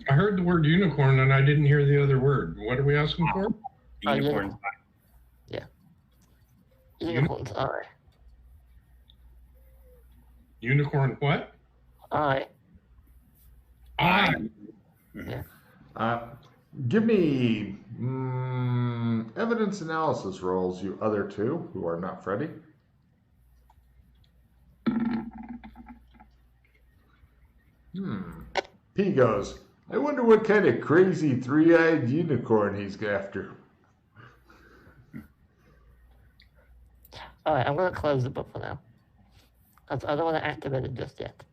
I heard the word unicorn and I didn't hear the other word. What are we asking for? Unicorn's Yeah. Unicorn's eye. Unicorn what? Eye. Eye. Yeah. Give me evidence analysis rolls, you other two who are not Freddy. P goes, I wonder what kind of crazy three-eyed unicorn he's after. Alright, I'm going to close the book for now. I don't want to activate it just yet.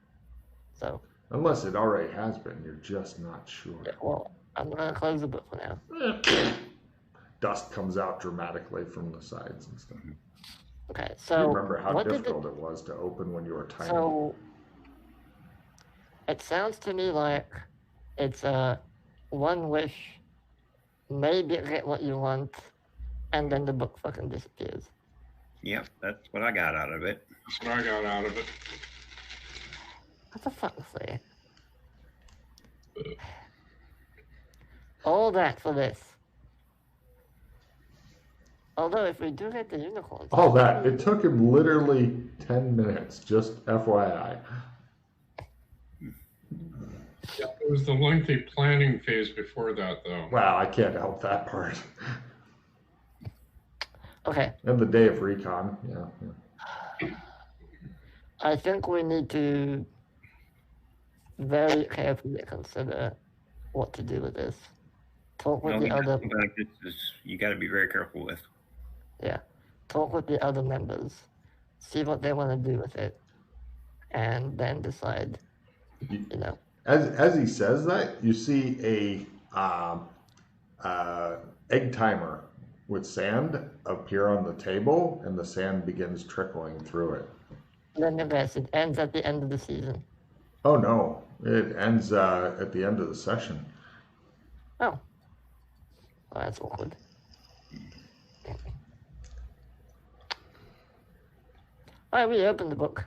So. Unless it already has been, you're just not sure. Yeah, well, I'm going to close the book for now. Dust comes out dramatically from the sides and stuff. Okay, so. You remember how difficult it was to open when you were tiny. So, it sounds to me like it's one wish, maybe get what you want, and then the book fucking disappears. Yep, that's what I got out of it. That's what I got out of it. What the fuck is that? All that for this. Although if we do get the unicorns... All that. It took him literally 10 minutes, just FYI. Yeah, it was the lengthy planning phase before that, though. Wow, I can't help that part. Okay. And the day of recon, yeah. I think we need to very carefully consider what to do with this. Talk with the other... Like this is, you got to be very careful with. Yeah. Talk with the other members. See what they want to do with it. And then decide, you know. As he says that, you see a egg timer with sand appear on the table, and the sand begins trickling through it. Then it ends at the end of the season. Oh no, it ends at the end of the session. Oh. Well, that's awkward. I reopened the book.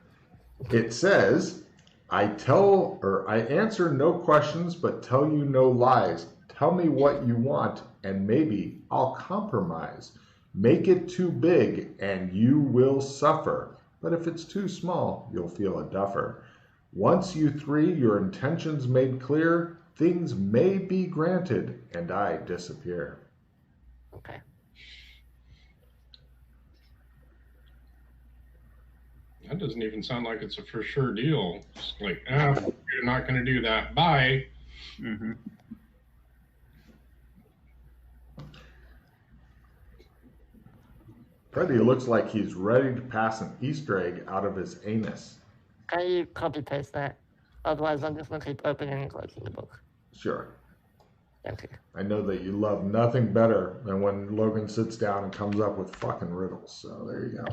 It says, I answer no questions, but tell you no lies. Tell me what you want, and maybe I'll compromise. Make it too big, and you will suffer. But if it's too small, you'll feel a duffer. Once you three your intentions made clear, things may be granted, and I disappear. Okay. That doesn't even sound like it's a for sure deal. It's like, you're not going to do that. Bye. Mm-hmm. Freddy looks like he's ready to pass an Easter egg out of his anus. Can you copy paste that? Otherwise, I'm just going to keep opening and closing the book. Sure. Thank you. I know that you love nothing better than when Logan sits down and comes up with fucking riddles. So there you go.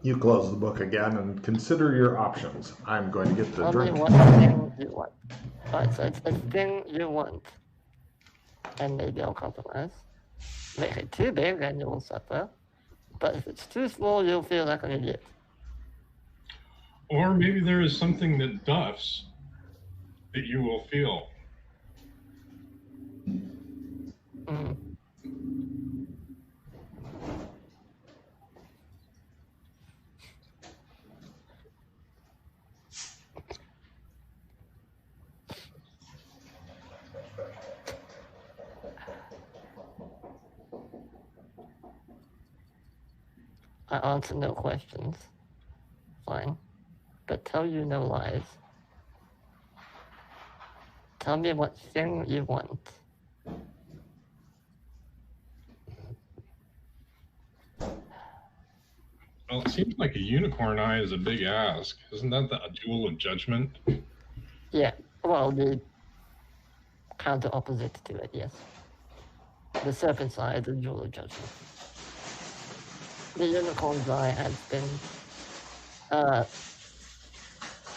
You close the book again and consider your options. I'm going to get the drink. Tell me what thing you want. Alright, so it's a thing you want. And maybe I'll compromise. Make it too big and you will suffer. But if it's too small, you'll feel like an idiot. Or maybe there is something that duffs that you will feel. Mm. I answer no questions. Fine. But tell you no lies. Tell me what thing you want. Well, it seems like a unicorn eye is a big ask. Isn't that a jewel of judgment? Yeah, well, the counter opposite to it, yes. The serpent's eye is a jewel of judgment. The unicorn's eye has been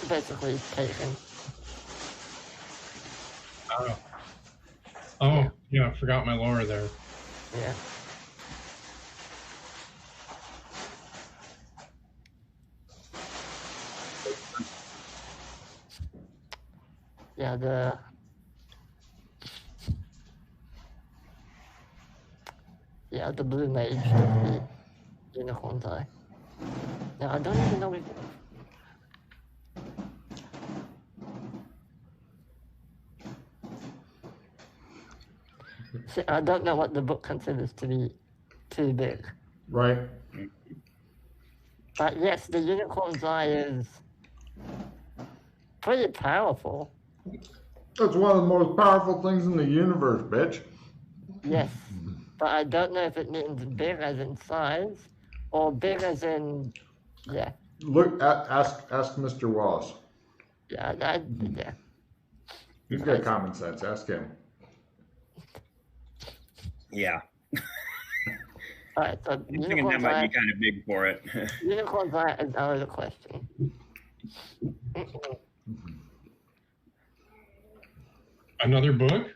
basically taken. Oh, yeah, I forgot my lore there. Yeah. Yeah, the blue mage with the unicorn's eye. Now, I don't even know if... See, I don't know what the book considers to be too big. Right. But yes, the unicorn's eye is pretty powerful. That's one of the most powerful things in the universe, bitch. Yes, but I don't know if it means big as in size or big as in, yeah. Look, ask Mr. Wallace. Yeah. He's got common sense. Ask him. Yeah. All right, so I'm thinking that unicorn's might eye, be kind of big for it. unicorn's eye is out of the question. Another book?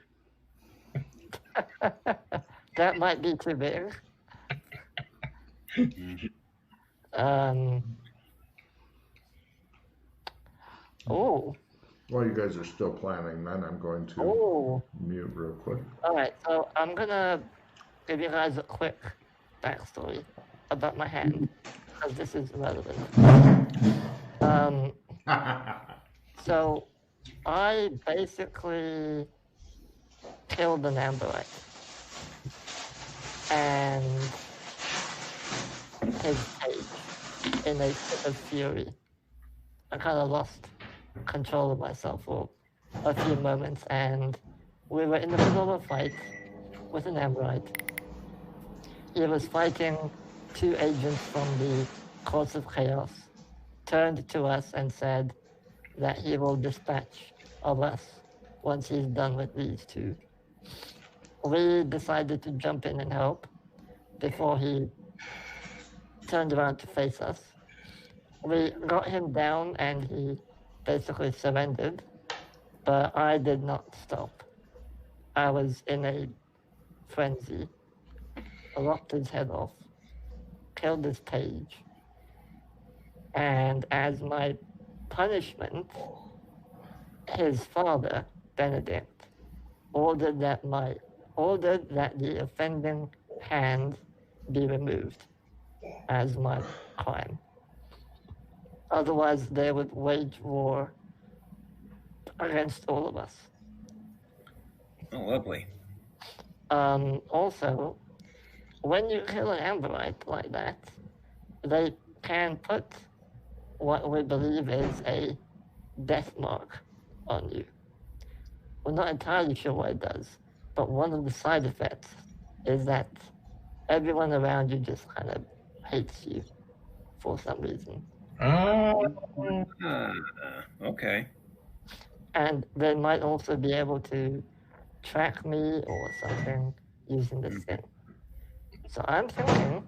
That might be too big. Oh. While you guys are still planning, then I'm going to mute real quick. All right, so I'm gonna give you guys a quick backstory about my hand, because this is relevant. So I basically killed an amberite and his page in a fit of fury. I kind of lost control of myself for a few moments, and we were in the middle of a fight with an amberite. He was fighting 2 agents from the Courts of Chaos, turned to us and said that he will dispatch of us once he's done with these 2. We decided to jump in and help before he turned around to face us. We got him down and he basically surrendered, but I did not stop. I was in a frenzy. I lopped his head off, killed his page, and as my punishment, his father, Benedict, ordered that the offending hand be removed as my crime. Otherwise, they would wage war against all of us. Oh, lovely. Also, when you kill an amberite like that, they can put what we believe is a death mark on you. We're not entirely sure what it does, but one of the side effects is that everyone around you just kind of hates you for some reason. Okay. And they might also be able to track me or something using this thing. So I'm thinking,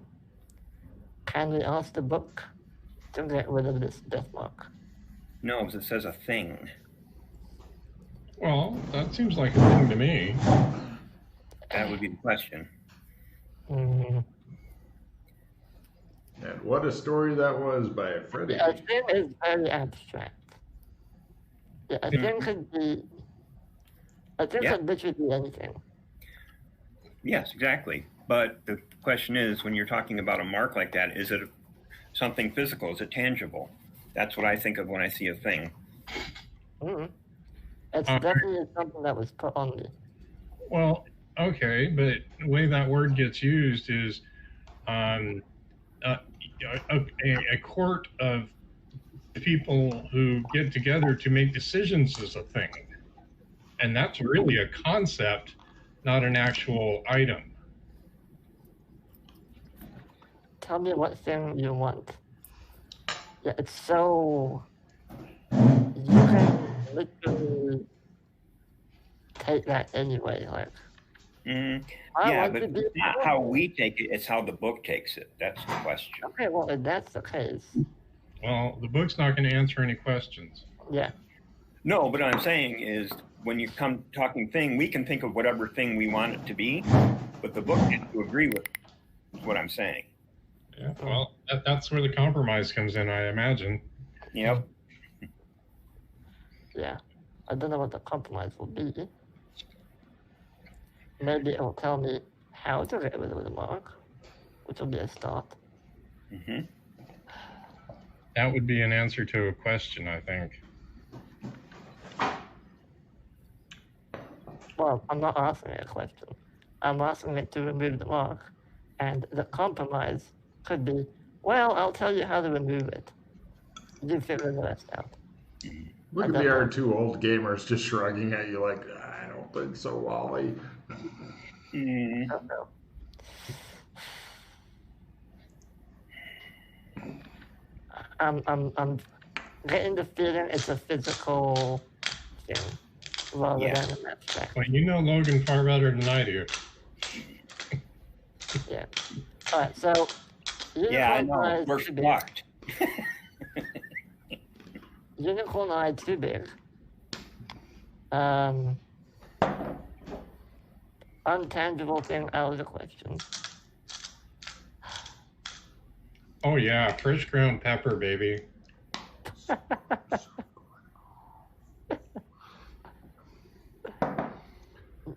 can we ask the book to get rid of this death mark? No, because it says a thing. Well, that seems like a thing to me. That would be the question. Mm. And what a story that was by Freddie. A thing is very abstract. Yeah, a thing could be. A thing could literally be anything. Yes, exactly. But the question is, when you're talking about a mark like that, is it something physical? Is it tangible? That's what I think of when I see a thing. Mm-hmm. It's definitely something that was put on me. Well, okay, but the way that word gets used is a court of people who get together to make decisions is a thing. And that's really a concept, not an actual item. Tell me what thing you want. Yeah, it's so... You can literally take that anyway, like... Yeah, but it's not how we take it, it's how the book takes it. That's the question. Okay, well, if that's the case... Well, the book's not going to answer any questions. Yeah. No, but what I'm saying is, when you come talking thing, we can think of whatever thing we want it to be, but the book has to agree with what I'm saying. Yeah, well, that's where the compromise comes in, I imagine. Yep. Yeah. I don't know what the compromise will be. Maybe it will tell me how to get rid of the mark, which will be a start. Mm-hmm. That would be an answer to a question, I think. Well, I'm not asking it a question. I'm asking it to remove the mark. And the compromise could be, well, I'll tell you how to remove it. You figure the rest out. Look at the other two old gamers just shrugging at you like, I don't think so, Wally. Mm. I don't know. I'm getting the feeling it's a physical thing rather Yeah. than an abstract. Well, you know Logan far better than I do. Yeah. All right. So. Yeah, I know. Eye We're too big. fucked. Unicorn eye too big. Untangible thing out of the question. Oh yeah, fresh ground pepper, baby.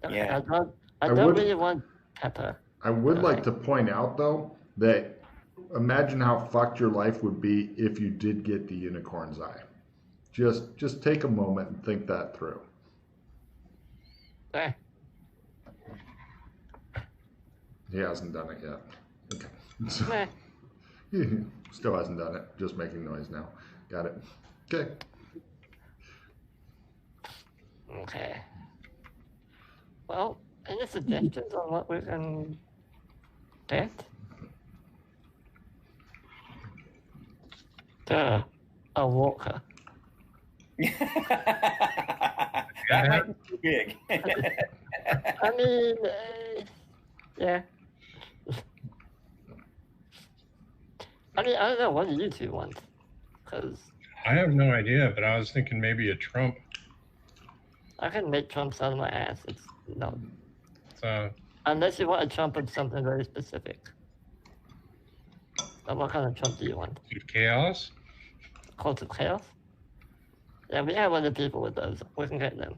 Yeah. I don't really want pepper. I would like to point out, though, that imagine how fucked your life would be if you did get the unicorn's eye. Just take a moment and think that through. Eh. He hasn't done it yet. Okay. So, Meh. he still hasn't done it. Just making noise now. Got it. Okay. Okay. Well, any suggestions on what we can get? Duh. A walker. That might be too big. I mean, yeah. I mean, I don't know. What do you two want? Because I have no idea, but I was thinking maybe a trump. I can make trumps out of my ass. It's no. So Unless you want a trump of something very specific. But what kind of trump do you want? chaos. Cult of Chaos? Yeah, we have other people with those. We can get them.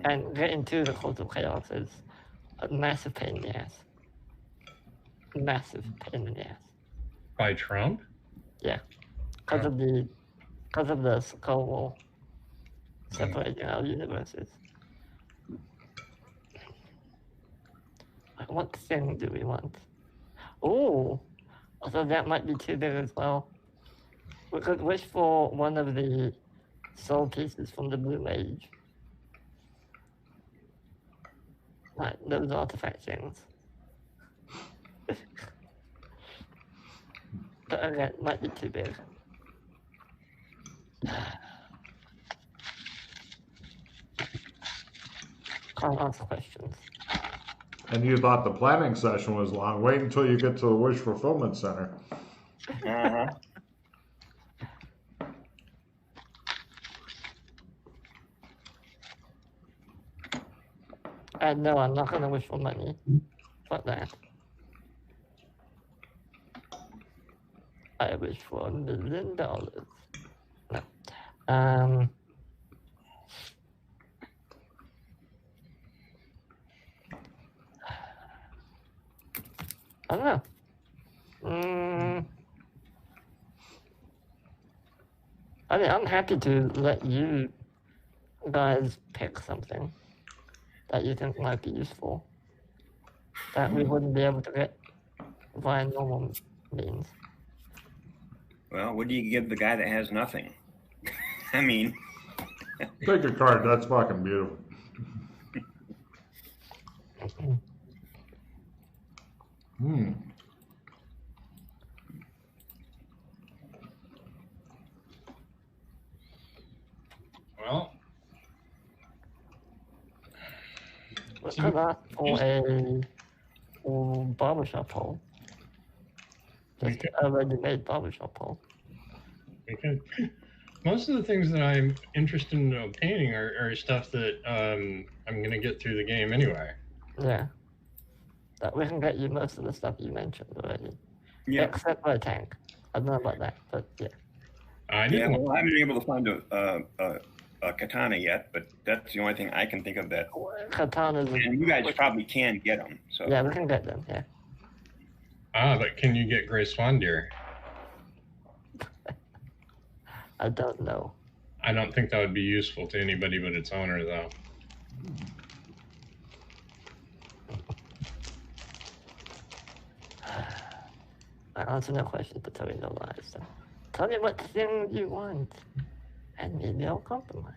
And getting to the Cult of Chaos is a massive pain in the ass. Massive pain in the ass. By Trump? Yeah. Because of the skull wall separating our universes. What thing do we want? Ooh, so that might be too big as well. We could wish for one of the soul pieces from the Blue Age. Like those artifact things. But again, might be too big. Can't ask questions. And you thought the planning session was long. Wait until you get to the Wish Fulfillment Center. Uh-huh. And no, I'm not going to wish for money. Fuck that. I wish for $1 million. No. I don't know. I mean, I'm happy to let you guys pick something that you think might be useful that we wouldn't be able to get via normal means. Well, what do you give the guy that has nothing? I mean, Take a card. That's fucking beautiful. Hmm. Well, We could ask for a barbershop hole. Just a ready-made barbershop hole. okay. Most of the things that I'm interested in obtaining are stuff that I'm going to get through the game anyway. Yeah. That we can get you most of the stuff you mentioned already. yeah. Except for a tank. I don't know about that, but yeah. I Yeah, didn't. well, I haven't been able to find a katana yet, but that's the only thing I can think of that. Katanas. And you guys probably can get them. So Yeah, we can get them. Yeah. But can you get Gray Swan deer? I don't know. I don't think that would be useful to anybody but its owner, though. I answer no questions, but tell me no lies. So tell me what thing you want, and maybe I'll compromise.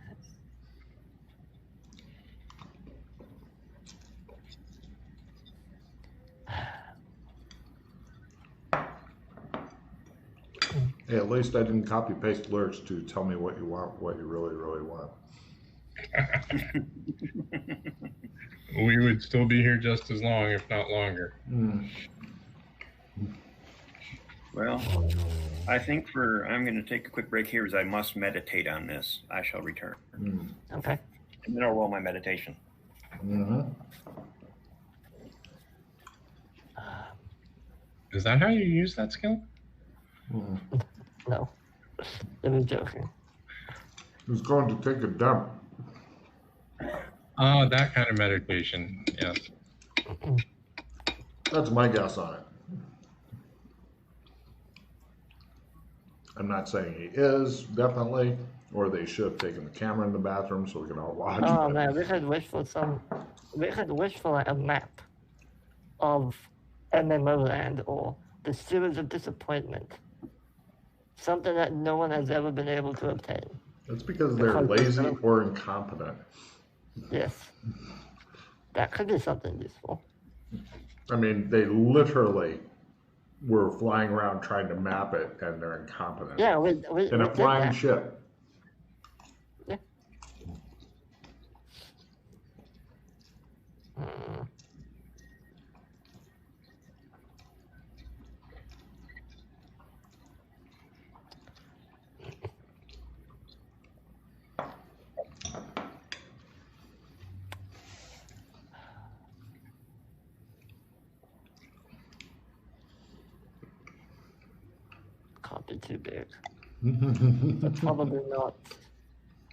Hey, at least I didn't copy paste lyrics to tell me what you want, what you really, really want. We would still be here just as long, if not longer. well, I think I'm going to take a quick break here as I must meditate on this. I shall return. Okay. And then I'll roll my meditation. Is that how you use that skill? No. It was joking. Who's going to take a dump? Oh, that kind of meditation, yes. That's my guess on it. I'm not saying he is, definitely, or they should have taken the camera in the bathroom so we can all watch. Oh man, we could wish for like a map of MMO Land or the Series of Disappointment. Something that no one has ever been able to obtain. That's because they're lazy or incompetent. Yes. That could be something useful. I mean, they literally were flying around trying to map it, and they're incompetent. Yeah, we in a did flying that. ship. Yeah. Hmm. Can't be too big. But probably not.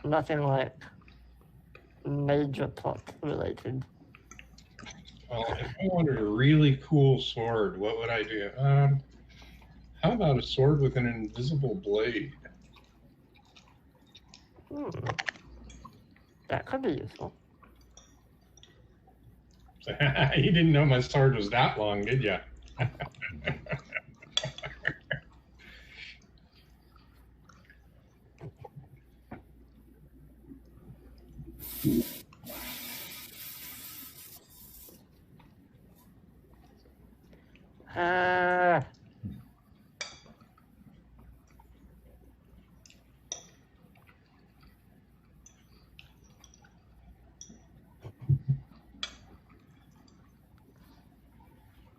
Nothing like major plot related. Well, if I wanted a really cool sword, what would I do? How about a sword with an invisible blade? That could be useful. You didn't know my sword was that long, did you?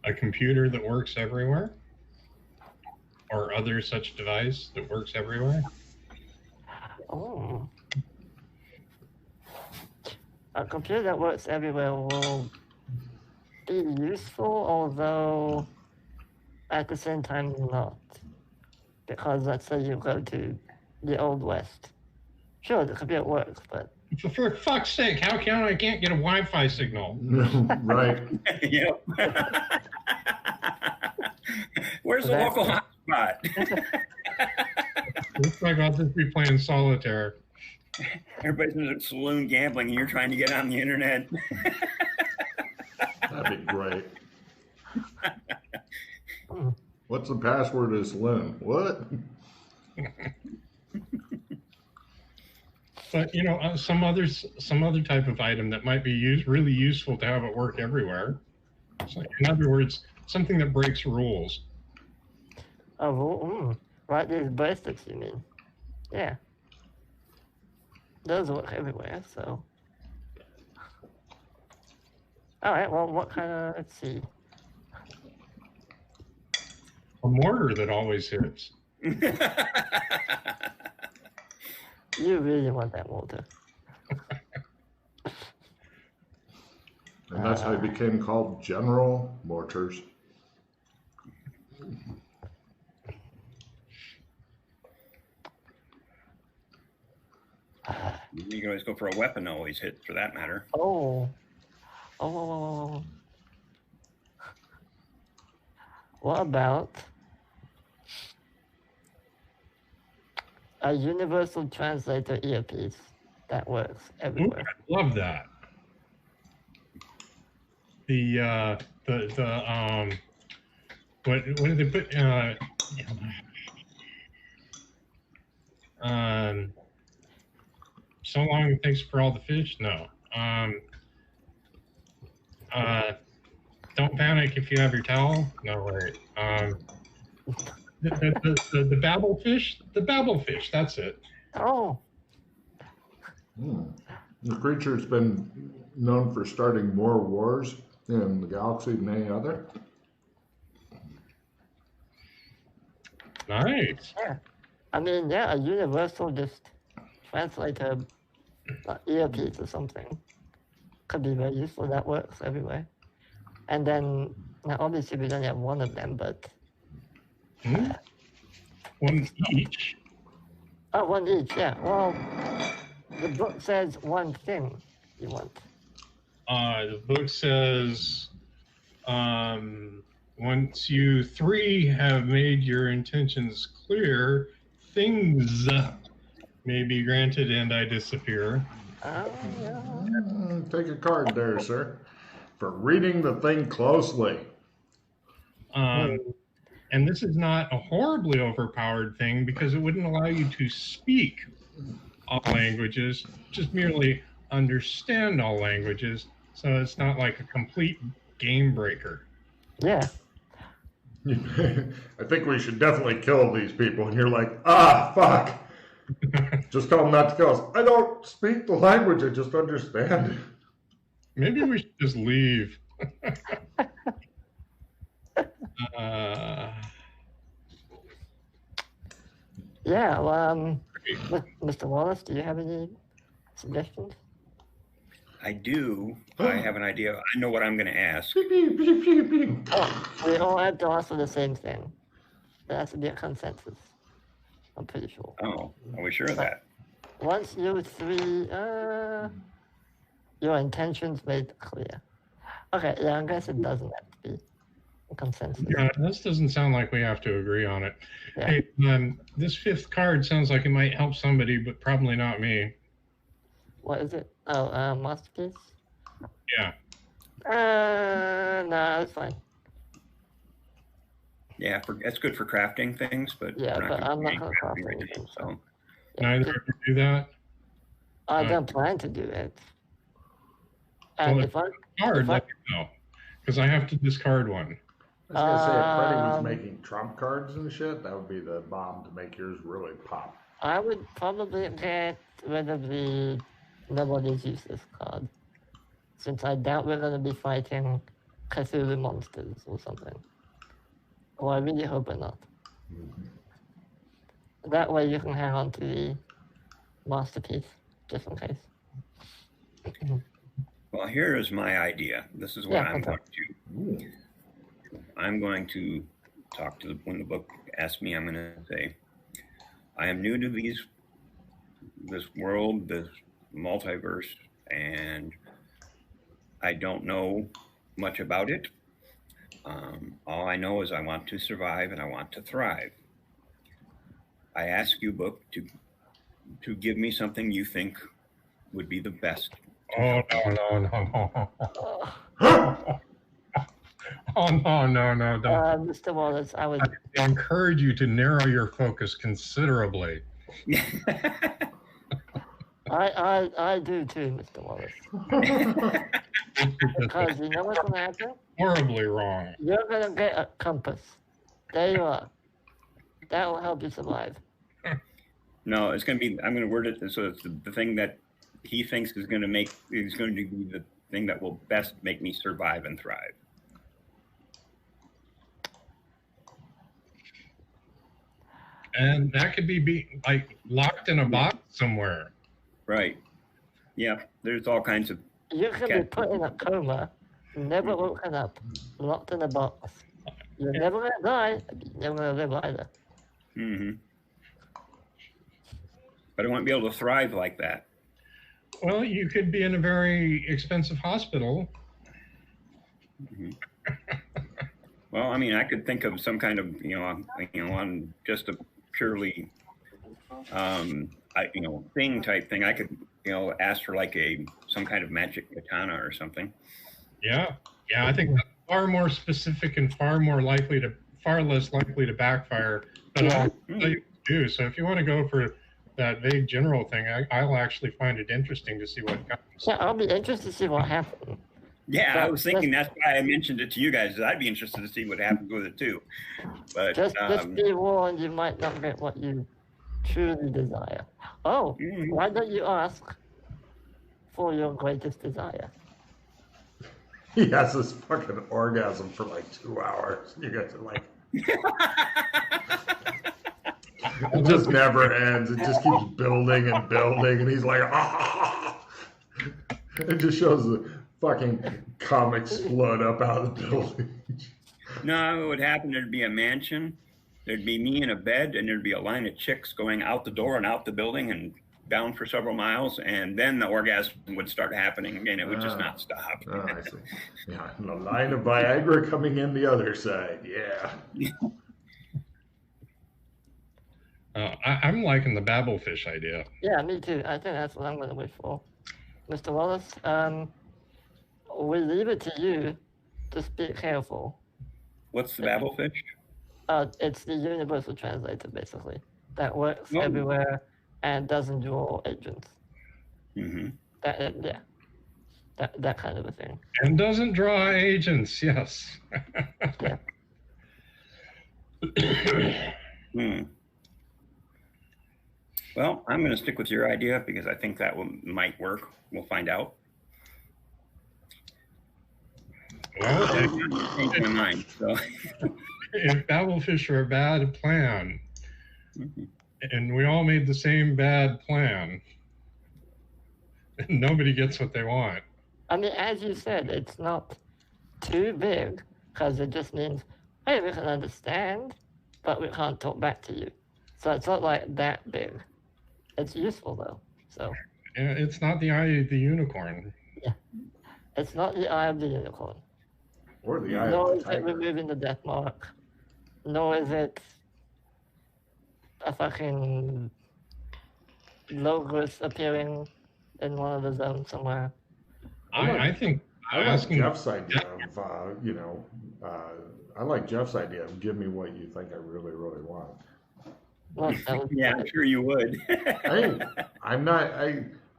A computer that works everywhere? Or other such device that works everywhere? Oh. A computer that works everywhere will be useful, although at the same time not. Because let's say you go to the Old West. Sure, the computer works, but... For fuck's sake, how come I can't get a Wi-Fi signal? Right. Yep. Where's the local hotspot? Looks like I'll just be playing solitaire. Everybody's in a saloon gambling and you're trying to get on the internet. That'd be great. What's the password to the saloon? What? But you know, some other type of item that might be really useful to have it work everywhere. So in other words, something that breaks rules. Right, these ballistics, you mean? Yeah. Those work everywhere, so. Alright, well, what kind of, let's see. A mortar that always hits. You really want that mortar. And that's how it became called General Mortars. You can always go for a weapon to always hit, for that matter. Oh. What about a universal translator earpiece that works Ooh, everywhere? I love that. What did they put? So long, thanks for all the fish. No. Don't panic if you have your towel. No, wait. The babble fish. The babble fish. That's it. Oh. The creature's been known for starting more wars in the galaxy than any other. Nice. Yeah. I mean, yeah, a universal just translator earpiece or something could be very useful. That works everywhere. And then, now obviously we don't have one of them, but... One each. Oh, one each, yeah. Well, the book says one thing you want. The book says, once you three have made your intentions clear, things may be granted and I disappear. Oh, yeah. Take a card there, sir, for reading the thing closely. And this is not a horribly overpowered thing because it wouldn't allow you to speak all languages, just merely understand all languages. So it's not like a complete game breaker. Yeah. I think we should definitely kill these people. And you're like, fuck. Just tell them not to kill us. I don't speak the language, I just understand. Maybe we should just leave. Yeah, well, Mr. Wallace, do you have any suggestions? I do. I have an idea. I know what I'm going to ask. Oh, we all have to answer the same thing. There has to be a consensus. I'm pretty sure. Oh, are we sure of that? Once you three, your intentions made clear. Okay, yeah, I guess it doesn't have to be a consensus. Yeah, this doesn't sound like we have to agree on it. Yeah. Hey, this fifth card sounds like it might help somebody, but probably not me. What is it? Oh, masterpiece? Yeah. No, it's fine. Yeah, it's good for crafting things, but Yeah, we're but I'm not be gonna crafting craft right anything, now, so. Yeah, Neither of you do that. I don't plan to do it. And Well, if I Card, if I- let me know. Because I have to discard one. I was gonna say, if Freddie was making trump cards and shit, that would be the bomb to make yours really pop. I would probably get rid of the Nobody's Useless card. Since I doubt we're going to be fighting Cthulhu monsters or something. Or I really hope we're not. That way you can hang on to the masterpiece, just in case. Well, here is my idea. This is what Yeah, I'm okay. going to do. I'm going to talk to when the book asks me, I'm going to say, I am new to this world, this multiverse, and I don't know much about it. All I know is I want to survive and I want to thrive. I ask you, book, to give me something you think would be the best. Oh, no. Oh, no. Don't. Mr. Wallace, I would... I encourage you to narrow your focus considerably. I do too, Mr. Wallace. Because you know what's going to happen? Horribly wrong. You're going to get a compass. There you are. That will help you survive. No, it's going to be, I'm going to word it so it's the thing that he thinks is going to be the thing that will best make me survive and thrive. And that could be like locked in a box somewhere. Right. Yeah, there's all kinds of... You can be put in a coma, never woken up, locked in a box. You're never going to die, you're never going to live either. Mm-hmm. But I want to be able to thrive like that. Well, you could be in a very expensive hospital. Mhm. Well, I mean, I could think of some kind of, on just a purely, thing type thing. I could, ask for like some kind of magic katana or something. Yeah, yeah, I think that's far more specific and far less likely to backfire. But Yeah. I'll tell you what to do. So if you want to go for that vague general thing, I'll actually find it interesting to see what comes. Yeah, I'll be interested to see what happens. Yeah, I But was thinking that's why I mentioned it to you guys. I'd be interested to see what happens with it too. But Just be warned, you might not get what you truly desire. Oh, why don't you ask for your greatest desire? He has this fucking orgasm for like 2 hours. You guys are like, it just never ends. It just keeps building and building, and he's like, ah. It just shows the fucking comics explode up out of the building. No, it would happen. There'd be a mansion. There'd be me in a bed, and there'd be a line of chicks going out the door and out the building and down for several miles, and then the orgasm would start happening, and it would just not stop. Oh, I see. Yeah, and a line of Viagra coming in the other side. Yeah. I'm liking the babblefish idea. Yeah, me too. I think that's what I'm going to wish for. Mr. Wallace, we leave it to you. Just be careful. What's the babblefish? It's the universal translator, basically, that works Oh. everywhere and doesn't draw agents. Mm-hmm. That kind of a thing. And doesn't draw agents, yes. Yeah. Well, I'm going to stick with your idea because I think that might work. We'll find out. Well, I changed my mind. So. if babblefish are a bad plan, Mhm. and we all made the same bad plan, and nobody gets what they want. I mean, as you said, it's not too big because it just means, hey, we can understand, but we can't talk back to you. So it's not like that big. It's useful though. So It's not the eye of the unicorn. it's not the eye of the unicorn. Or the eye Nor of is the it tiger. removing the death mark. Nor is it a fucking logos appearing in one of the zones somewhere. I think I like asking Jeff's idea of, I like Jeff's idea of give me what you think I really, really want. Well, Yeah, I'm sure you would. I'm not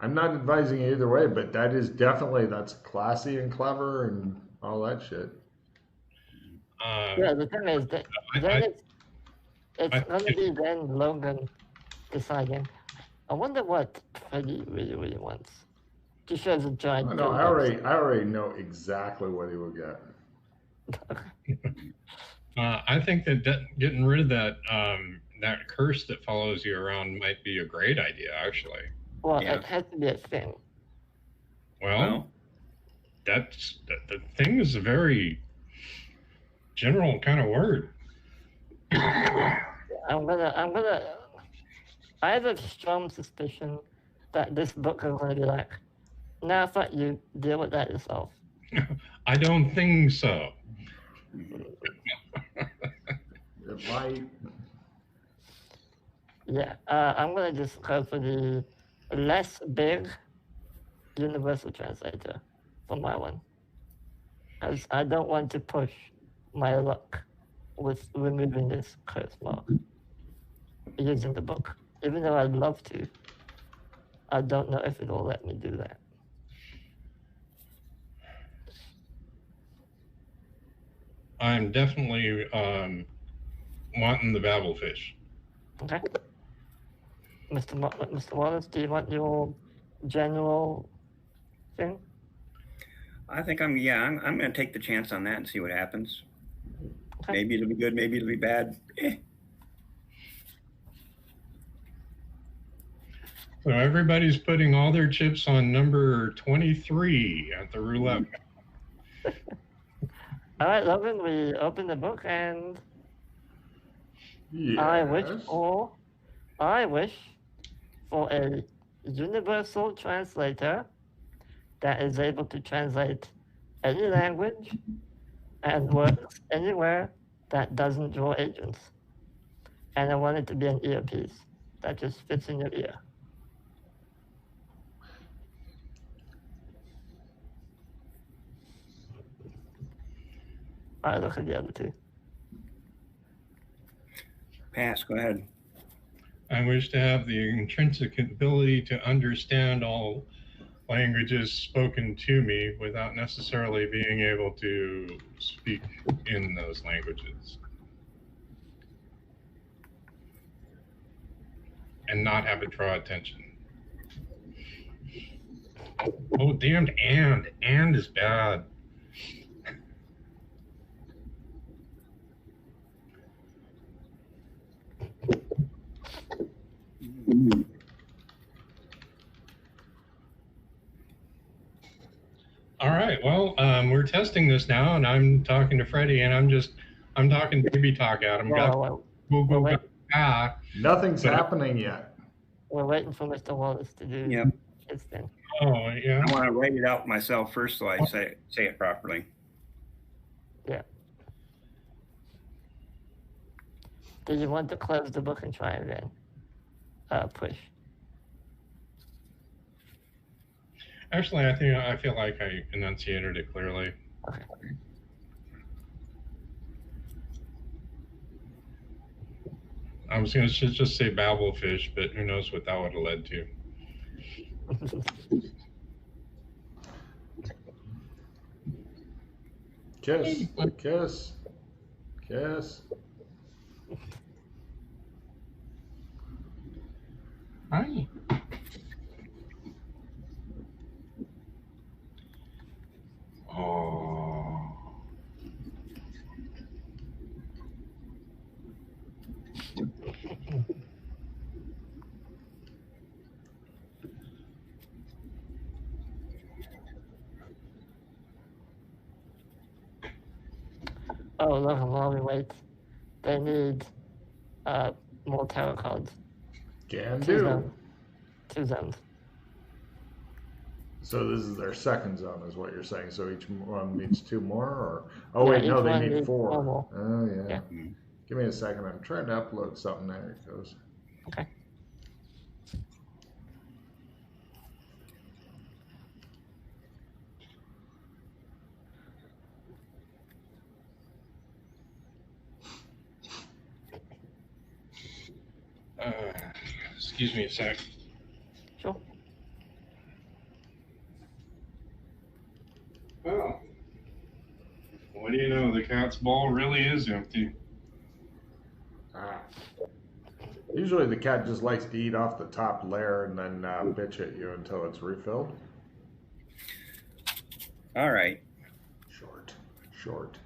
advising you either way, but that's classy and clever and all that shit. yeah, the thing is that then it's gonna be then Logan deciding. I wonder what Freddy really, really wants. He shows a giant. No, I already know exactly what he will get. I think that getting rid of that that curse that follows you around might be a great idea, actually. Well, Yeah. it has to be a thing. Well, the thing is a very general kind of word. I have a strong suspicion that this book is going to be like, nah, fuck you, deal with that yourself. I don't think so. It might. Yeah, I'm going to just go for the less big universal translator for my one. Because I don't want to push my luck with removing this curse mark using the book. Even though I'd love to, I don't know if it'll let me do that. I'm definitely wanting the babblefish. Okay. Mr. Wallace, do you want your general thing? I think I'm going to take the chance on that and see what happens. Okay. Maybe it'll be good, maybe it'll be bad. So everybody's putting all their chips on number 23 at the roulette. All right, Logan, we open the book and Yes. I wish for a universal translator that is able to translate any language and works anywhere that doesn't draw agents. And I want it to be an earpiece that just fits in your ear. All right, look at the other two. Pass, go ahead. I wish to have the intrinsic ability to understand all languages spoken to me without necessarily being able to speak in those languages. And not have it draw attention. Oh, damned and is bad. All right, well, we're testing this now, and I'm talking to Freddie, and I'm talking baby talk at him. Go back. Nothing's happening yet. We're waiting for Mr. Wallace to do Yep. his thing. Oh, yeah. I want to write it out myself first so I say it properly. Yeah. Do you want to close the book and try again? Push. Actually, I feel like I enunciated it clearly. Okay. I was going to just say babblefish, but who knows what that would have led to. Kiss, kiss, kiss. Hi. Oh. Oh, look, while we wait, they need more tarot cards. Can Two do. zones. 2 zones. So this is their second zone, is what you're saying. So each one needs 2 more, or oh Yeah, wait, each no, they one need needs 4. 4 more. Oh yeah. Yeah. Give me a second. I'm trying to upload something. There it goes. Okay. Excuse me a sec. Sure. Oh. What do you know? The cat's ball really is empty. Usually the cat just likes to eat off the top layer and then bitch at you until it's refilled. All right. Short.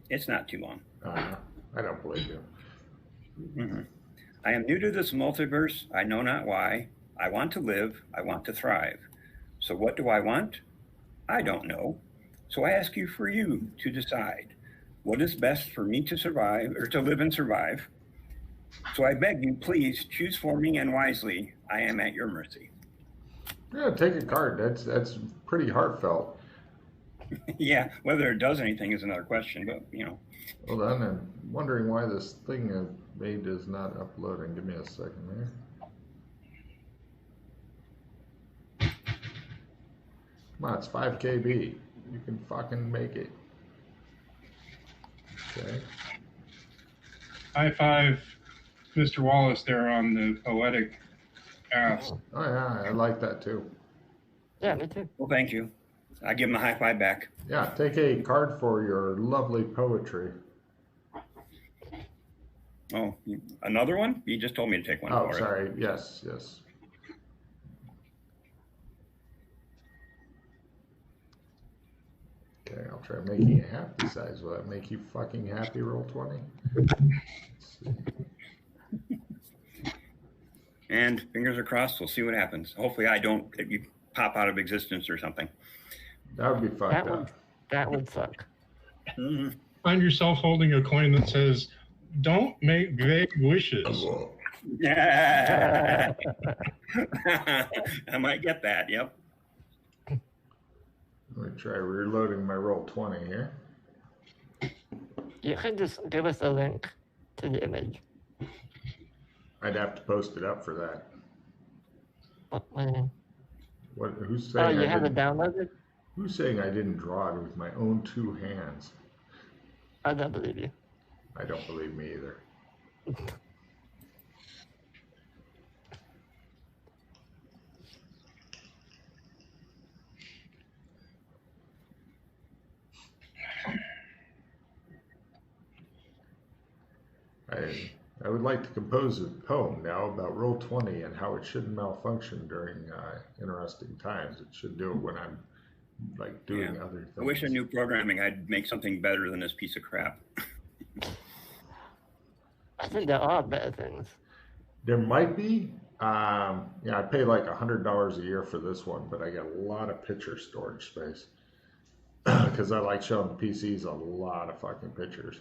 It's not too long. I don't believe you. Mm-hmm. I am new to this multiverse. I know not why. I want to live. I want to thrive. So what do I want? I don't know. So I ask you for you to decide what is best for me to survive or to live and survive. So I beg you, please choose for me and wisely. I am at your mercy. Yeah, take a card. That's pretty heartfelt. Yeah, whether it does anything is another question, but you know. Hold on, I'm wondering why this thing I made is not uploading. Give me a second there. Come on, it's 5 KB. You can fucking make it. Okay. High five, Mr. Wallace, there on the poetic ass. Oh yeah, I like that too. Yeah, me too. Well, thank you. I give him a high five back. Yeah, take a card for your lovely poetry. Oh, another one? You just told me to take one. Oh, for it. sorry. Yes. Okay, I'll try making it half the size. Will that make you fucking happy, roll 20? And fingers are crossed. We'll see what happens. Hopefully you pop out of existence or something. That would be fucked up. That would suck. Mm-hmm. Find yourself holding a coin that says, "Don't make vague wishes." Yeah. I might get that. Yep. Let me try reloading my roll 20 here. You can just give us a link to the image. I'd have to post it up for that. What? Who's Oh, saying you have it downloaded? Who's saying I didn't draw it with my own two hands? I don't believe you. I don't believe me either. I would like to compose a poem now about Roll20 and how it shouldn't malfunction during interesting times. It should do it when I'm like doing other things. I wish I knew programming. I'd make something better than this piece of crap. I think there are better things. There might be. I pay like $100 a year for this one, but I get a lot of picture storage space because I like showing the PCs a lot of fucking pictures.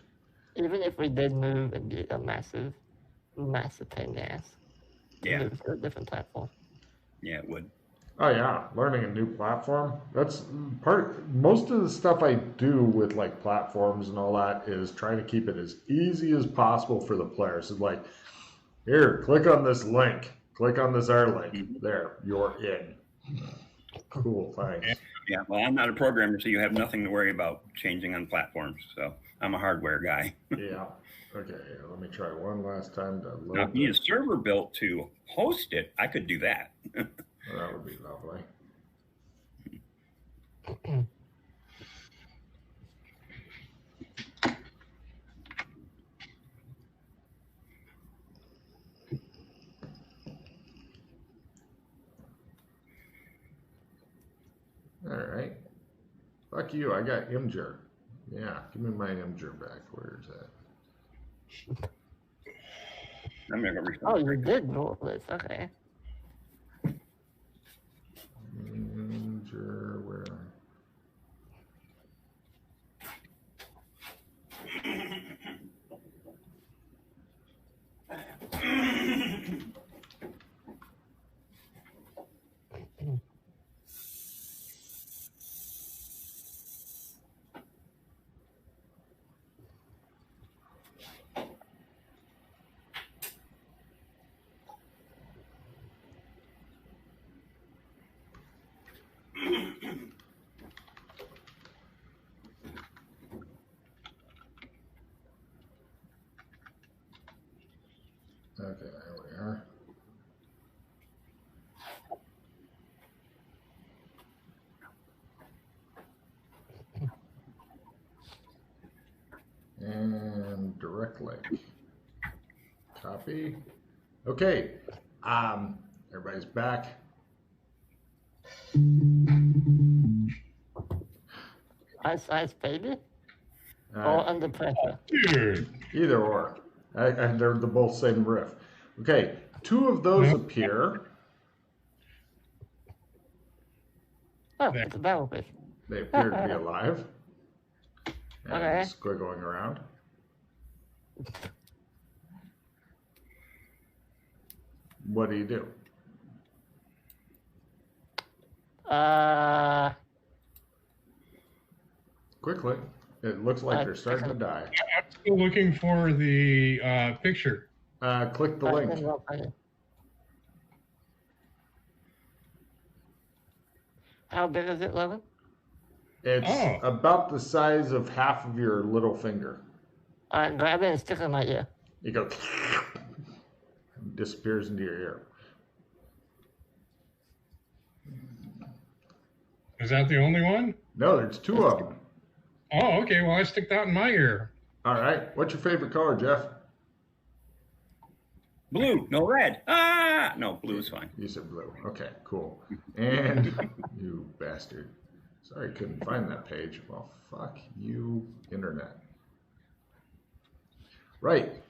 Even if we did move, it'd be a massive pain in the ass. Yeah. Move to a different platform. Yeah, it would. Oh yeah, learning a new platform. That's most of the stuff I do with like platforms and all that is trying to keep it as easy as possible for the players. It's like, here, click on this link. Click on this R link. There, you're in. Cool, thanks. Yeah, well, I'm not a programmer, so you have nothing to worry about changing on platforms. So I'm a hardware guy. Yeah. Okay, let me try one last time to load. Now, if you need a server built to host it, I could do that. Well, that would be lovely. All right. Fuck you, I got Imgur. Yeah, give me my Imgur back. Where is that? I'm gonna go restart. Oh, you did roll this. Okay. Imgur, where? Okay, there we are. And direct link. Copy. Okay. Everybody's back. Ice baby? Or under pressure? Dude. Either or. They're the both same riff. Okay, two of those appear. Oh, it's a battlefish. They appear to be alive. And Okay. squiggling around. What do you do? Quickly. It looks like they're starting to die. I'm still looking for the picture. Click the link. How big is it, Logan? It's about the size of half of your little finger. Grab it and stick it in my ear. You go, disappears into your ear. Is that the only one? No, there's two of them. Oh, okay. Well, I stick that in my ear. All right. What's your favorite color, Jeff? Blue, no red. Ah, no, blue is fine. You said blue. Okay, cool. And you bastard. Sorry, couldn't find that page. Well, fuck you, internet. Right.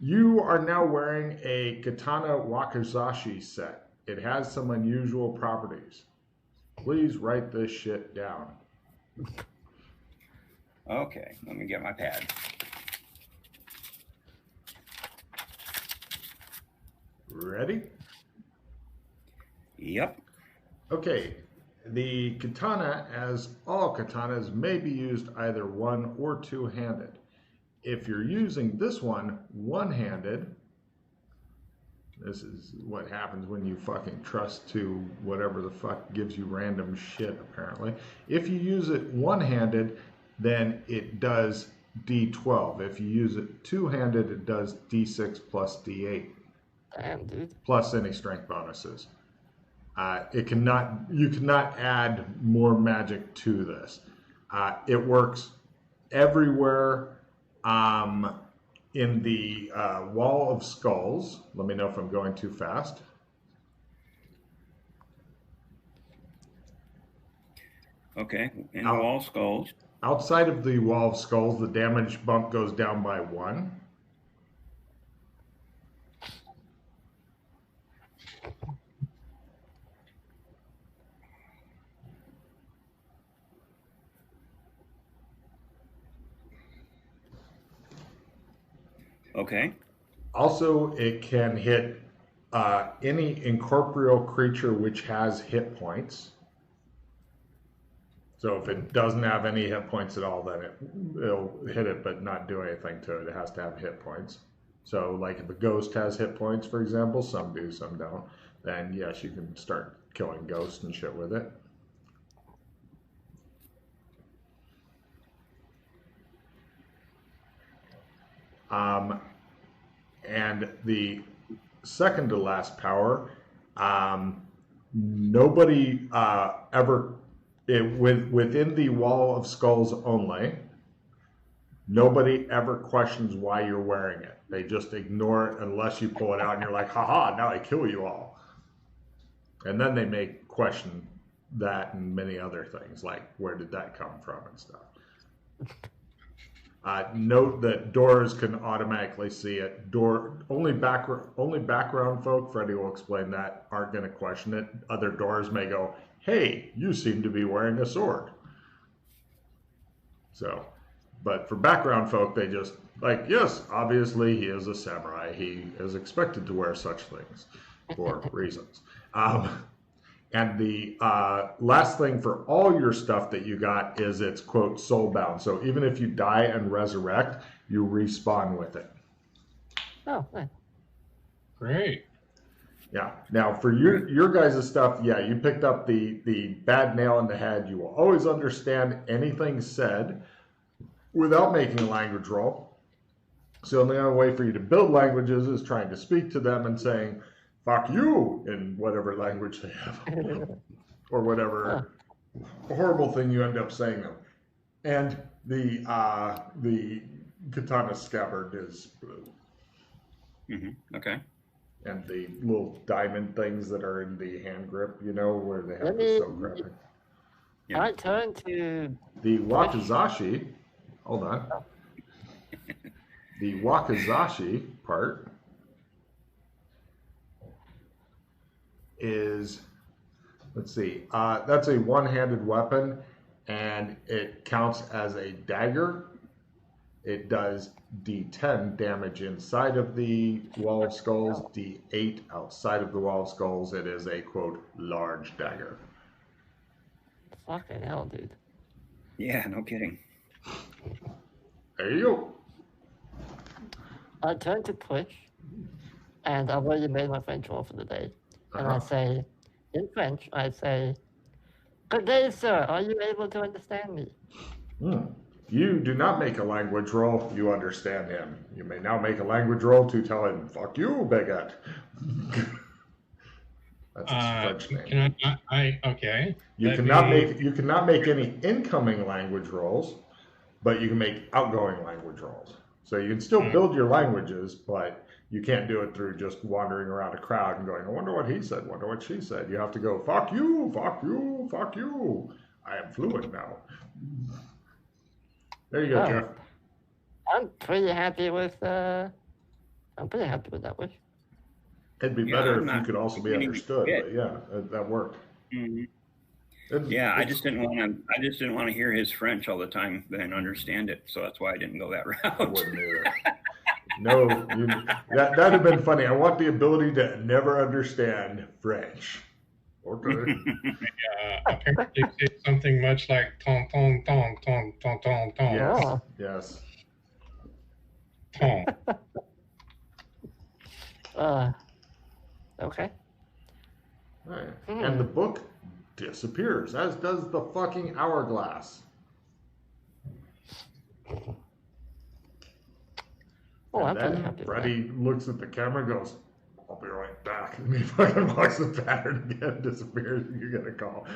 You are now wearing a Katana Wakizashi set. It has some unusual properties. Please write this shit down. Okay, let me get my pad. Ready? Yep. Okay. The katana, as all katanas, may be used either one or two-handed. If you're using this one one-handed, this is what happens when you fucking trust to whatever the fuck gives you random shit, apparently. If you use it one-handed, then it does D12. If you use it two-handed, it does D6 plus D8. Damn, dude. Plus any strength bonuses. You cannot add more magic to this. It works everywhere in the Wall of Skulls. Let me know if I'm going too fast. Okay. In the Wall of Skulls. Outside of the Wall of Skulls, the damage bump goes down by 1. Okay. Also, it can hit any incorporeal creature which has hit points. So if it doesn't have any hit points at all, then it'll hit it but not do anything to it. It has to have hit points. So like if a ghost has hit points, for example, some do, some don't, then yes, you can start killing ghosts and shit with it. And the second to last power, nobody ever, within the Wall of Skulls only, nobody ever questions why you're wearing it. They just ignore it unless you pull it out and you're like, haha, now I kill you all. And then they may question that and many other things, like where did that come from and stuff. Note that doors can automatically see it. Only background folk, Freddie will explain that, aren't going to question it. Other doors may go, hey, you seem to be wearing a sword. So, but for background folk, they just like, yes, obviously he is a samurai. He is expected to wear such things for reasons. And the last thing for all your stuff that you got is it's, quote, soulbound. So even if you die and resurrect, you respawn with it. Oh, nice. Great. Yeah. Now, for your guys' stuff, yeah, you picked up the bad nail in the head. You will always understand anything said without making a language roll. So the only way for you to build languages is trying to speak to them and saying, fuck you, in whatever language they have, or whatever horrible thing you end up saying them. And the katana scabbard is blue. Mm-hmm. Okay. And the little diamond things that are in the hand grip, you know, where they have the silk wrapping. Yeah. I turn to The wakizashi, hold on. The wakizashi part is, let's see, that's a one-handed weapon, and it counts as a dagger. It does D10 damage inside of the Wall of Skulls, D8 outside of the Wall of Skulls. It is a, quote, large dagger. fucking hell, dude. Yeah, no kidding. There you go. I turn to Twitch, and I've already made my French roll for the day. And I say, in French, I say, good day, sir. Are you able to understand me? You do not make a language roll, you understand him. You may now make a language roll to tell him, fuck you, bigot. That's his French name. Okay. You cannot make any incoming language rolls, but you can make outgoing language rolls. So you can still build your languages, but you can't do it through just wandering around a crowd and going, I wonder what he said, wonder what she said. You have to go, fuck you, fuck you, fuck you. I am fluent now. There you go, Jeff. I'm pretty happy with that wish. It'd be better if you could also be understood, but yeah, that worked. Mm-hmm. Yeah, I just didn't want to hear his French all the time and understand it, so that's why I didn't go that route. I wouldn't either. No, that'd have been funny. I want the ability to never understand French. Okay. Apparently it's something much like ton ton ton ton ton ton ton. Yes. Oh. Yes. Ton. Okay. Right. Hmm. And the book disappears, as does the fucking hourglass. Oh, I'm And pretty then happy with that. Freddy looks at the camera and goes, I'll be right back. And he fucking walks the pattern again, disappears, and you get a call.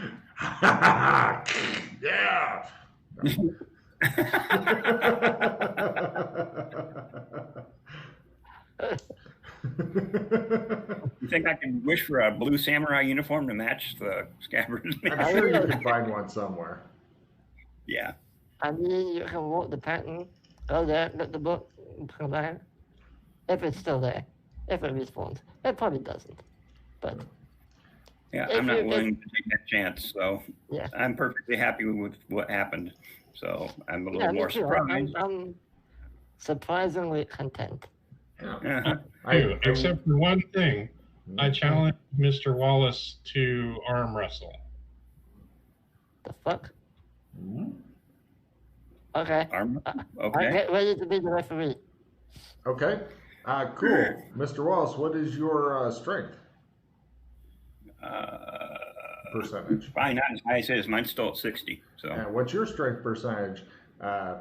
Yeah! You think I can wish for a blue samurai uniform to match the scabbard's? I'm sure you can find one somewhere. Yeah. I mean, you can walk the pattern, go there, get the book, and come back. If it's still there. If it respawns. It probably doesn't. But Yeah, If I'm not you- willing to take that chance. So yeah. I'm perfectly happy with what happened. So I'm a little Yeah, me more too. surprised. I'm surprisingly content. Yeah. Uh-huh. Except for one thing. I challenged Mr. Wallace to arm wrestle. The fuck? Mhm. Okay. I Okay. get ready to be the referee. Okay. Cool. Mr. Wallace, what is your strength percentage? Probably not as high as his. Mine's still at 60. So And what's your strength percentage,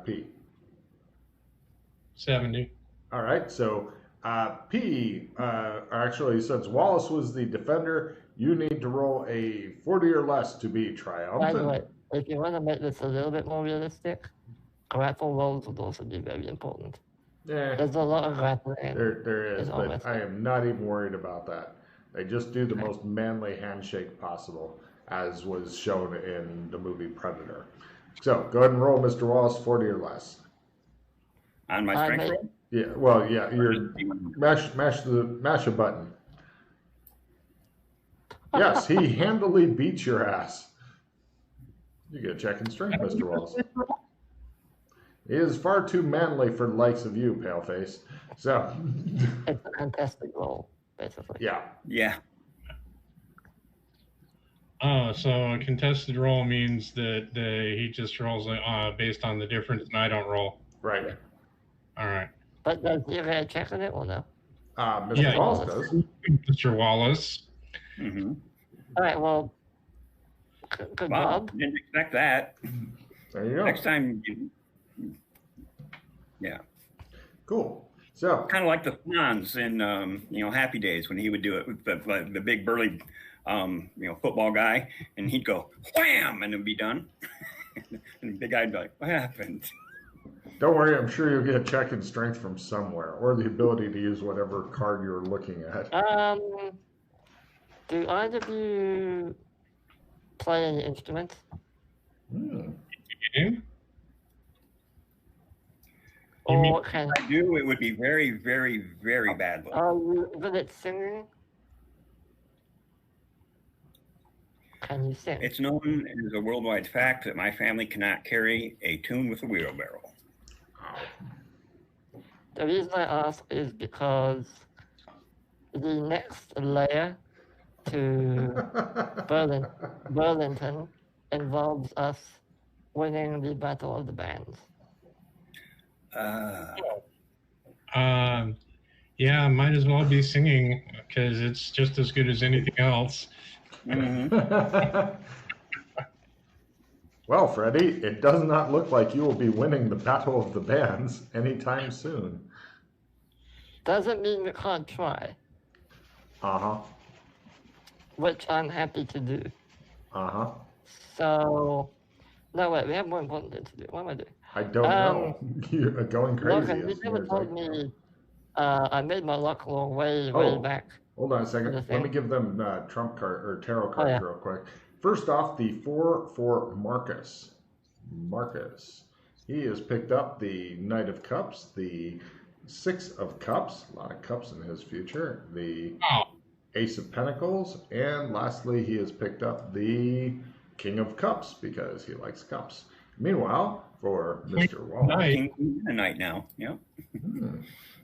P? 70. All right. So P, actually, since Wallace was the defender, you need to roll a 40 or less to be By the triumphant. way, if you want to make this a little bit more realistic, grapple rolls would also be very important. Yeah, There's a lot of grappling. there is, It's all but wrestling. I am not even worried about that. They just do the most manly handshake possible, as was shown in the movie Predator. So go ahead and roll, Mr. Wallace, 40 or less. on my I strength may- roll. Yeah, well, yeah, you're mash a button. Yes, he handily beats your ass. You get a check in strength, Mr. Wallace. He is far too manly for the likes of you, Paleface. So, It's a contested roll, basically. yeah. Yeah. Oh, so a contested roll means that he just rolls based on the difference, and I don't roll. Right. All right. But does you get a check on it or no? Mr. Yeah. Wallace does. Mr. Wallace. Mm-hmm. All right, well, good Wow. job. Didn't expect that. There you go. Next time, yeah. Cool. So, Kind of like the Fonz in Happy Days when he would do it with the big burly football guy, and he'd go wham, and it'd be done. And the big guy'd be like, "What happened?" don't worry, I'm sure you'll get a check in strength from somewhere, or the ability to use whatever card you're looking at. Do either of you play any instruments? Hmm. Game? You mean- Or can If I do, it would be very, very, very badly. are you good at singing? Can you sing? It's known as a worldwide fact that my family cannot carry a tune with a wheelbarrow. The reason I ask is because the next layer to Burlington involves us winning the Battle of the Bands. Yeah, might as well be singing because it's just as good as anything else. Mhm. Well, Freddie, it does not look like you will be winning the Battle of the Bands anytime soon. Doesn't mean we can't try, Uh-huh. which I'm happy to do. Uh-huh. So, no, wait, we have more important things to do. What am I doing? I don't know. You're going crazy. Logan, you as never near as I told can me tell. I made my luck roll way Oh. back. Hold on a second. the Let thing. me give them trump card or tarot cards yeah. real quick. First off, the 4 for Marcus. Marcus. He has picked up the Knight of Cups, the 6 of Cups, a lot of cups in his future, the Oh, Ace of Pentacles, and lastly, he has picked up the King of Cups because he likes cups. Meanwhile, for Mr. Wallace. Night. King Queen a night now. Yep.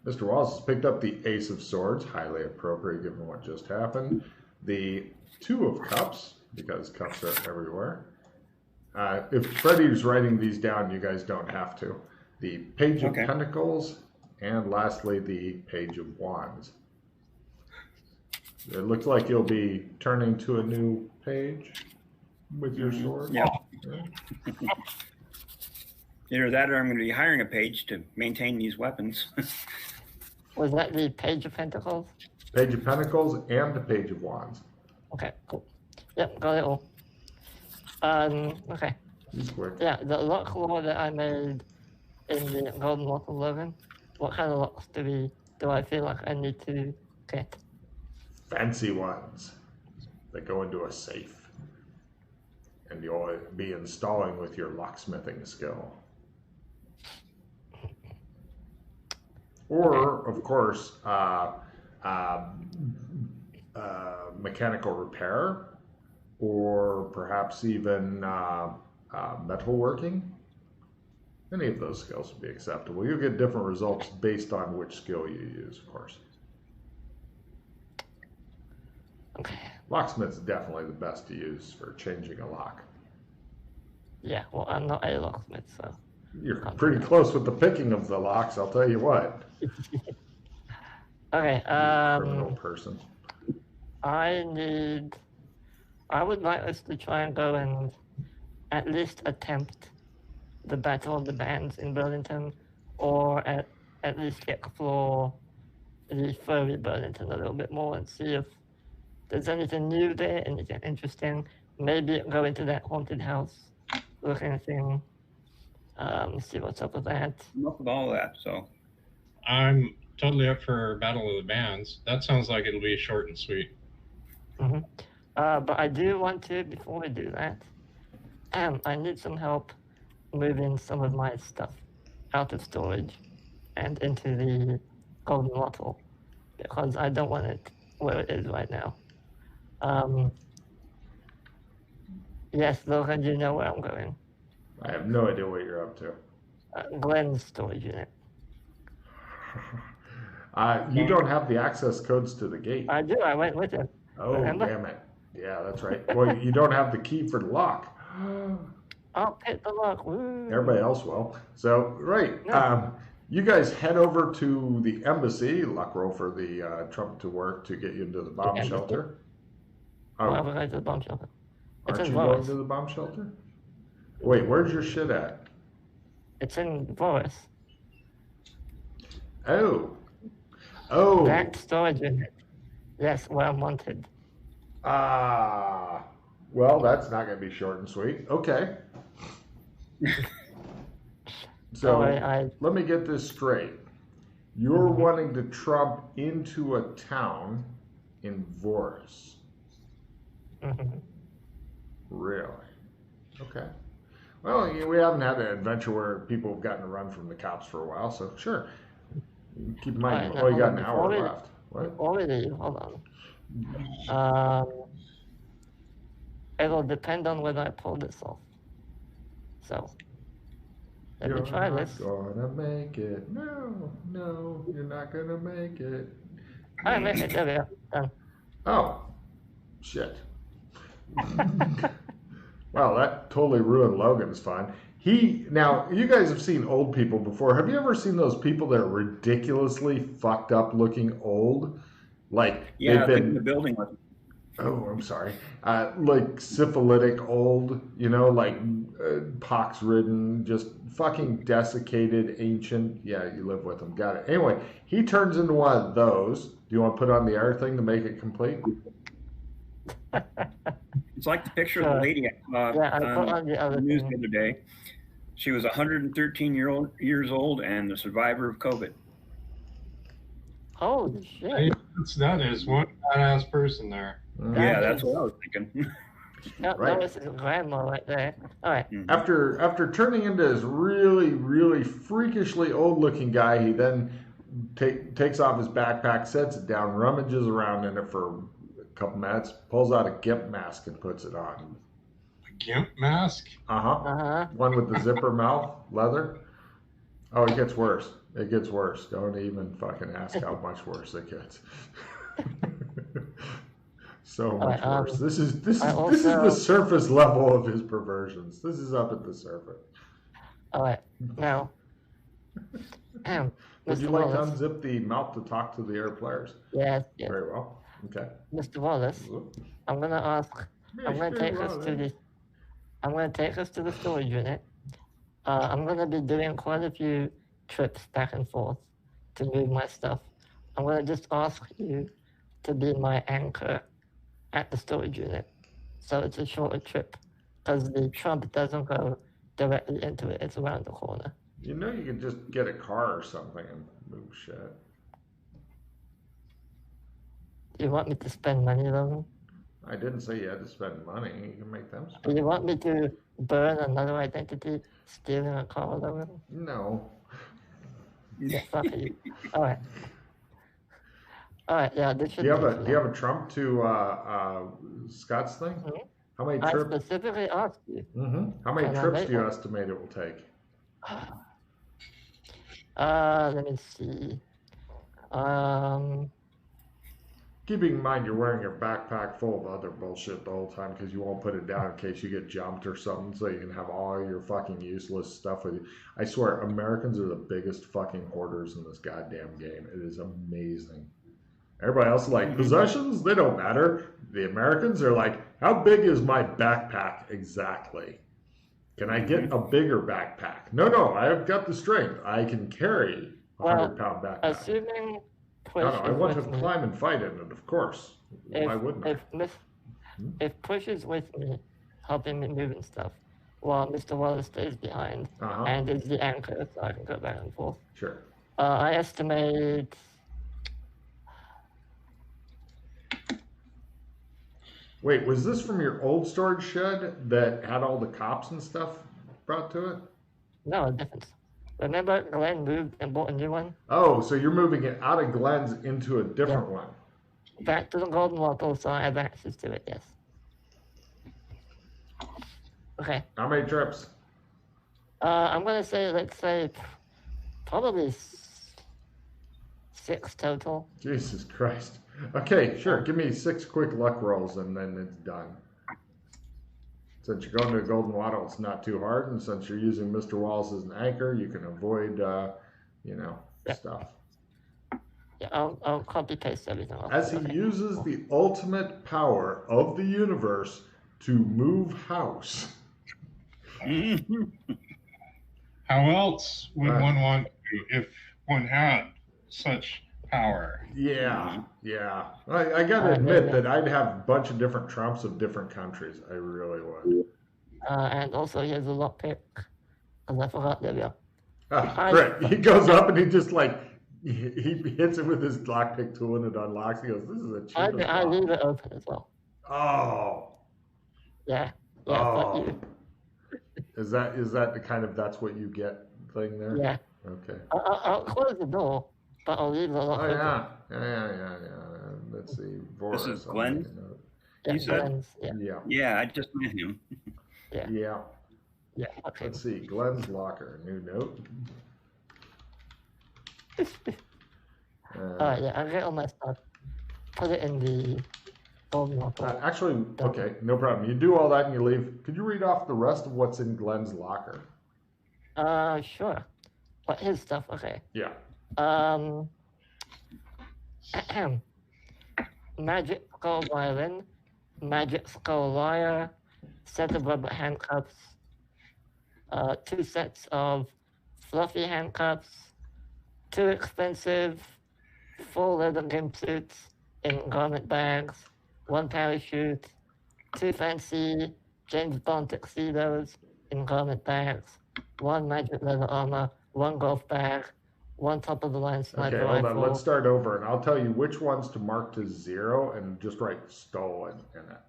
Mr. Wallace has picked up the Ace of Swords, highly appropriate given what just happened. The Two of Cups, because cups are everywhere. If Freddie's writing these down, you guys don't have to. The Page of Pentacles, and lastly, the Page of Wands. It looks like you'll be turning to a new page with your sword. Yeah. Either that or I'm going to be hiring a page to maintain these weapons. Was that the Page of Pentacles? Page of Pentacles and the Page of Wands. Okay, cool. Yep, got it all. Okay. He's quick. Yeah, the lock law that I made in the Golden Lock 11, what kind of locks do I feel like I need to get? Fancy ones that go into a safe. And you'll be installing with your locksmithing skill. Or, of course, mechanical repair, or perhaps even metalworking. Any of those skills would be acceptable. You'll get different results based on which skill you use, of course. Okay. Locksmith's definitely the best to use for changing a lock. Yeah, well, I'm not a locksmith, so. You're pretty close with the picking of the locks, I'll tell you what. Okay, Criminal person. I would like us to try and go and at least attempt the Battle of the Bands in Burlington, or at least explore the furry Burlington a little bit more and see if there's anything new there, anything interesting. Maybe go into that haunted house looking thing, see what's up with that. Enough of all of that, so. I'm totally up for Battle of the Bands. That sounds like it'll be short and sweet. Mm-hmm. But I do want to, before we do that, I need some help moving some of my stuff out of storage and into the Golden Lottle, because I don't want it where it is right now. Yes, Logan, you know where I'm going. I have no idea what you're up to. Glenn's storage unit. You don't have the access codes to the gate. I do, I went with him. Oh, Remember? damn it. Yeah, that's right. Well, you don't have the key for the lock. I'll pick the lock. Woo. Everybody else will. So, right. Yeah. You guys head over to the embassy. Luck roll for the Trump to work to get you into the bomb embassy? shelter. Well, Oh, we're going to the bomb shelter. It's aren't in you going Voris. to the bomb shelter? Wait, where's your shit at? It's in Voris. Oh. Oh. That storage unit. Yes, where I'm wanted. Well, that's not going to be short and sweet. Okay. So, let me get this straight. You're wanting to trump into a town in Voris. Mm-hmm. Really? Okay. Well, we haven't had an adventure where people have gotten to run from the cops for a while, so sure. Keep in mind, All right, you got an now, hour before we- left. What? Already, hold on. It'll depend on whether I pull this off. So, let me try this. You're not gonna make it. No, you're not gonna make it. I made it. There we go. Done. Oh, shit. Well, that totally ruined Logan's fun. Now, you guys have seen old people before. Have you ever seen those people that are ridiculously fucked up looking old? Like, Yeah, they've in the been, building was oh, I'm sorry. Like syphilitic old, like pox-ridden, just fucking desiccated, ancient. Yeah, you live with them. Got it. Anyway, he turns into one of those. Do you want to put on the other thing to make it complete? It's like the picture of the lady I saw Yeah, I put on the other the news thing. the other day. She was 113 years old and the survivor of COVID. Holy shit. Hey, that is one badass person there. Yeah, that's what I was thinking. That Right. was his grandma right there. All right. After turning into this really, really freakishly old-looking guy, he then takes off his backpack, sets it down, rummages around in it for a couple minutes, pulls out a GIMP mask and puts it on. gimp mask? Uh-huh. One with the zipper mouth, leather. Oh, it gets worse. It gets worse. Don't even fucking ask how much worse it gets. So much worse. This is the surface level of his perversions. This is up at the surface. All right. Now, Would you Mr. like to Wallace. unzip the mouth to talk to the air players? Yes. Very well. Okay. Mr. Wallace, I'm gonna ask. I'm gonna take us to this. I'm gonna take us to the storage unit. I'm gonna be doing quite a few trips back and forth to move my stuff. I'm gonna just ask you to be my anchor at the storage unit, so it's a shorter trip, because the trunk doesn't go directly into it. It's around the corner. You know, you can just get a car or something and move shit. You want me to spend money, Logan? I didn't say you had to spend money. You can make them spend. You want me to burn another identity, stealing a car, Logan? No. Yeah, fuck you. All right. Yeah, this should Do you have a trump to Scott's thing? Mhm. How many I trips? specifically asked you. How many Can I trips make do you one? estimate it will take? Let me see. Keeping in mind you're wearing your backpack full of other bullshit the whole time because you won't put it down in case you get jumped or something, so you can have all your fucking useless stuff with you. I swear, Americans are the biggest fucking hoarders in this goddamn game. It is amazing. Everybody else is like, possessions? They don't matter. The Americans are like, how big is my backpack exactly? Can I get a bigger backpack? No, I've got the strength. I can carry a 100-pound backpack. Assuming Push No, I want to with me, climb and fight in it, of course. Why wouldn't I? if Push is with me, helping me move and stuff, while Mr. Wallace stays behind and is the anchor, so I can go back and forth. Sure. I estimate. Wait, was this from your old storage shed that had all the cops and stuff brought to it? No, different. Remember Glenn moved and bought a new one? Oh, so you're moving it out of Glenn's into a different one. Back to the Golden Water, so I have access to it, yes. Okay. How many trips? I'm gonna say, let's say, probably 6 total. Jesus Christ. Okay, sure. Give me 6 quick luck rolls and then it's done. Since you're going to Golden Water, it's not too hard, and since you're using Mr. Wallace as an anchor, you can avoid, stuff. Yeah, I'll copy paste everything. As he uses the ultimate power of the universe to move house. How else would one want to if one had such power? Yeah. I gotta admit that I'd have a bunch of different trumps of different countries. I really would. And also he has a lockpick. Because I forgot, there we go. Right. He goes up and he just he hits it with his lockpick tool and it unlocks. He goes, this is a cheap. I leave it open as well. Oh. Yeah, fuck you. Is that the kind of that's what you get thing there? Yeah. Okay. I'll close the door, but I'll leave the lock open. Yeah. Let's see. Boris, this is Glenn? Yeah, Glenn's, Yeah, I just met him. Yeah. Okay. Let's see. Glenn's locker. New note. Alright, I'll get all my stuff. Put it in the golden locker. Actually, okay, no problem. You do all that and you leave. Could you read off the rest of what's in Glenn's locker? Sure. But his stuff, okay. Yeah. Magic skull violin, magic skull lyre, set of rubber handcuffs, 2 sets of fluffy handcuffs, 2 expensive full leather gimp suits in garment bags, 1 parachute, 2 fancy James Bond tuxedos in garment bags, 1 magic leather armor, 1 golf bag, 1 top-of-the-line sniper Okay, hold rifle. on. Let's start over, and I'll tell you which ones to mark to 0 and just write stolen in it.